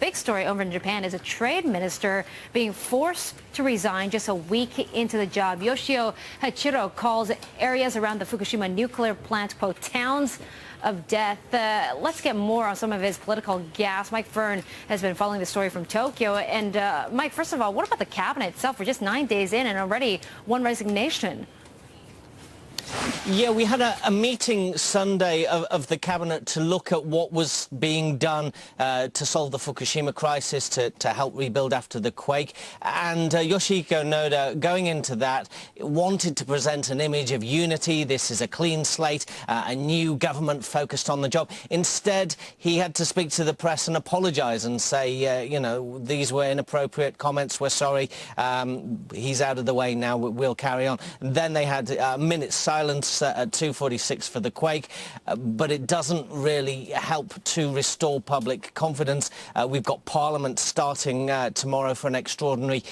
big story over in Japan is a trade minister being forced to resign just a week into the job. Yoshio Hachiro calls areas around the Fukushima nuclear plant, quote, towns of death. Let's get more on some of his political gas. Mike Firn has been following the story from Tokyo. And Mike, first of all, what about the cabinet itself? We're just 9 days in and already one resignation. Yeah, we had a meeting Sunday of the cabinet to look at what was being done to solve the Fukushima crisis, to help rebuild after the quake. And Yoshihiko Noda, going into that, wanted to present an image of unity. This is a clean slate, a new government focused on the job. Instead, he had to speak to the press and apologise and say, you know, these were inappropriate comments. We're sorry. He's out of the way now. We'll carry on. And then they had a minute's silence at 2:46 for the quake, but it doesn't really help to restore public confidence. We've got Parliament starting tomorrow for an extraordinary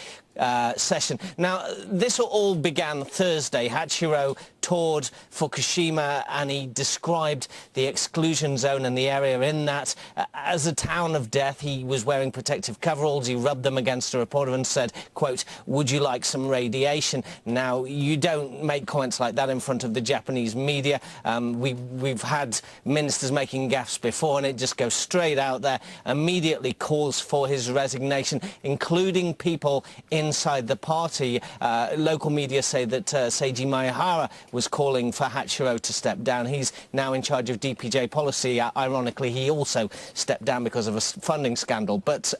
session. Now, this all began Thursday. Hachiro toured Fukushima and he described the exclusion zone and the area in that as a town of death. He was wearing protective coveralls. He rubbed them against a reporter and said, quote, "Would you like some radiation?" Now, you don't make comments like that in front of the Japanese media. We've had ministers making gaffes before, and it just goes straight out there. Immediately calls for his resignation, including people inside the party. Local media say that Seiji Maehara was calling for Hachiro to step down. He's now in charge of DPJ policy. Ironically, he also stepped down because of a funding scandal. But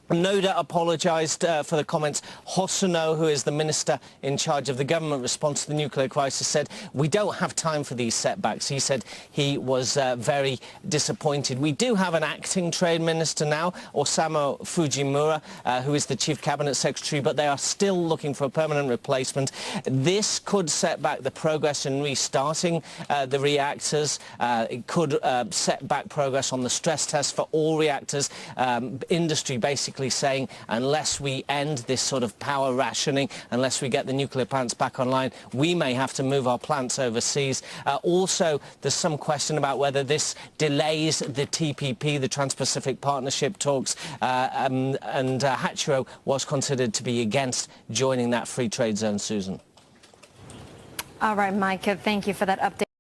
Noda apologised for the comments. Hosono, who is the minister in charge of the government response to the nuclear crisis, said, "We don't have time for these setbacks." He said he was very disappointed. We do have an acting trade minister now, Osamu Fujimura, who is the chief cabinet secretary, but they are still looking for a permanent replacement. This could set back the progress in restarting the reactors. It could set back progress on the stress test for all reactors. Industry basically saying unless we end this sort of power rationing, unless we get the nuclear plants back online, we may have to move our plants overseas. Also, there's some question about whether this delays the TPP, the Trans-Pacific Partnership talks, and Hachiro was considered to be against joining that free trade zone, Susan. All right, Mike, thank you for that update.